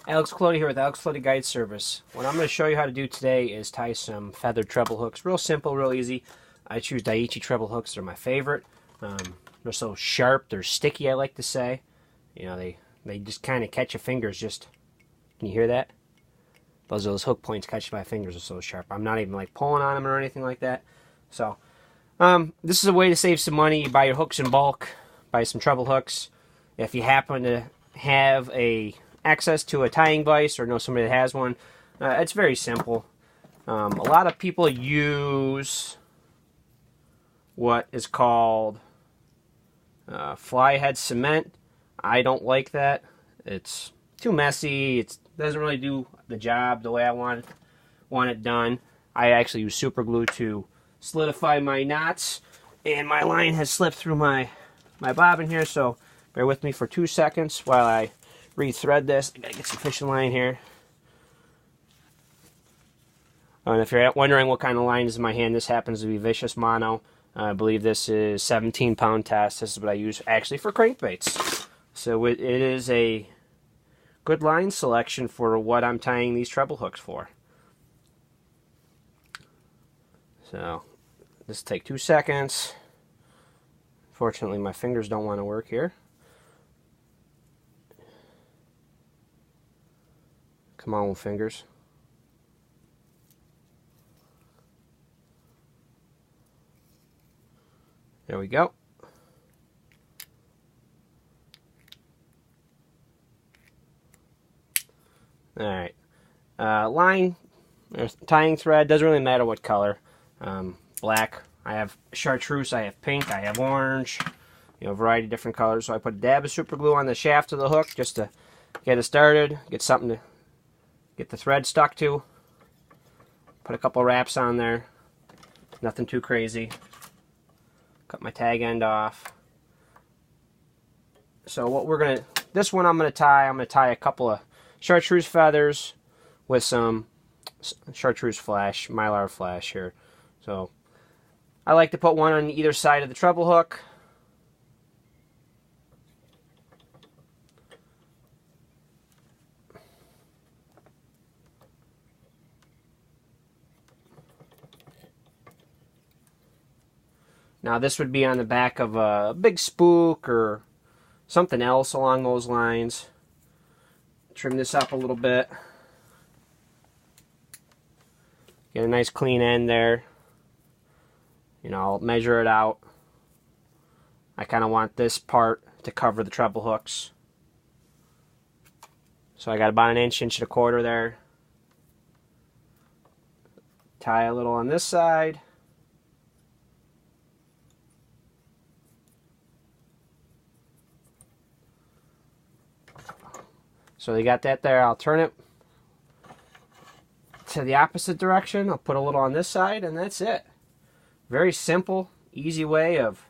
Alex Colodi here with Alex Colodi Guide Service. What I'm going to show you how to do today is tie some feathered treble hooks. Real simple, real easy. I choose Daiichi treble hooks. They're my favorite. They're so sharp, they're sticky, I like to say. You know, they just kind of catch your fingers. Just, can you hear that? Those hook points catch my fingers are so sharp. I'm not even like pulling on them or anything like that. So, this is a way to save some money. You buy your hooks in bulk, buy some treble hooks. If you happen to have access to a tying vise or know somebody that has one, it's very simple. A lot of people use what is called fly head cement. I don't like that. It's too messy. It doesn't really do the job the way I want it done. I actually use super glue to solidify my knots, and my line has slipped through my bobbin here, so bear with me for 2 seconds while I rethread this. I gotta get some fishing line here. And if you're wondering what kind of line is in my hand, this happens to be Vicious Mono. I believe this is 17-pound test. This is what I use actually for crankbaits. So it is a good line selection for what I'm tying these treble hooks for. So this will take 2 seconds. Fortunately, my fingers don't want to work here. Come on, fingers. There we go. Alright. Line, tying thread, doesn't really matter what color. Black. I have chartreuse, I have pink, I have orange. You know, a variety of different colors. So I put a dab of super glue on the shaft of the hook just to get it started, get something to get the thread stuck to. Put a couple wraps on there. Nothing too crazy. Cut my tag end off. So what we're gonna, this one I'm gonna tie a couple of chartreuse feathers with some chartreuse flash, mylar flash here. So I like to put one on either side of the treble hook. Now this would be on the back of a big spook or something else along those lines. Trim this up a little bit. Get a nice clean end there. You know, I'll measure it out. I kind of want this part to cover the treble hooks. So I got about an inch, inch and a quarter there. Tie a little on this side. So you got that there. I'll turn it to the opposite direction. I'll put a little on this side, and that's it. Very simple, easy way of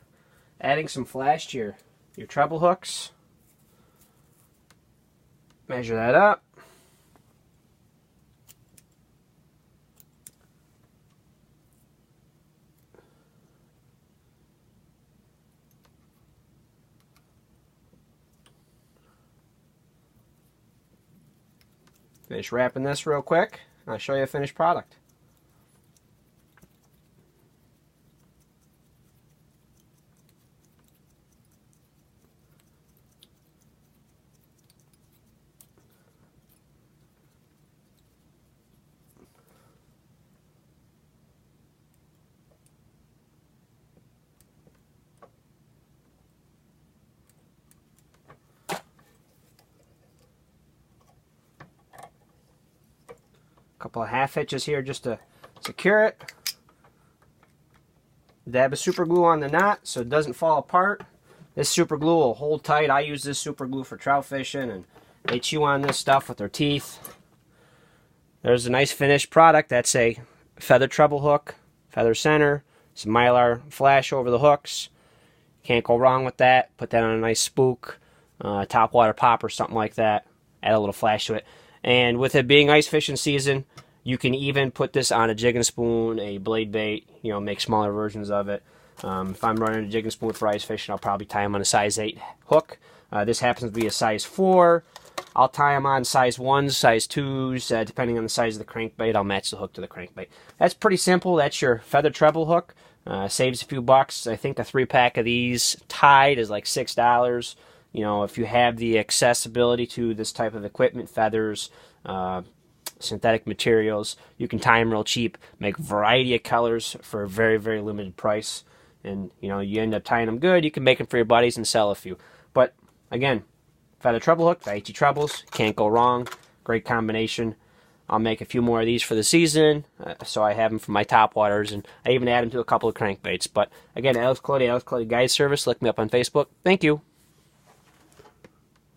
adding some flash to your treble hooks. Measure that up. Finish wrapping this real quick. I'll show you a finished product. Couple of half hitches here just to secure it. Dab of super glue on the knot so it doesn't fall apart. This super glue will hold tight. I use this super glue for trout fishing, and they chew on this stuff with their teeth. There's a nice finished product. That's a feather treble hook, feather center, some mylar flash over the hooks. Can't go wrong with that. Put that on a nice spook, top water pop or something like that. Add a little flash to it. And with it being ice fishing season, you can even put this on a jigging spoon, a blade bait, you know, make smaller versions of it. If I'm running a jigging spoon for ice fishing, I'll probably tie them on a size 8 hook. This happens to be a size 4. I'll tie them on size 1s, size 2s, depending on the size of the crankbait. I'll match the hook to the crankbait. That's pretty simple. That's your feather treble hook. Saves a few bucks. I think a 3-pack of these tied is like $6. You know, if you have the accessibility to this type of equipment, feathers, synthetic materials, you can tie them real cheap, make a variety of colors for a very, very limited price. And, you know, you end up tying them good. You can make them for your buddies and sell a few. But, again, feather treble hook, Daiichi trebles, can't go wrong. Great combination. I'll make a few more of these for the season, so I have them for my top waters, and I even add them to a couple of crankbaits. But, again, Alex Cody Guide Service. Look me up on Facebook. Thank you.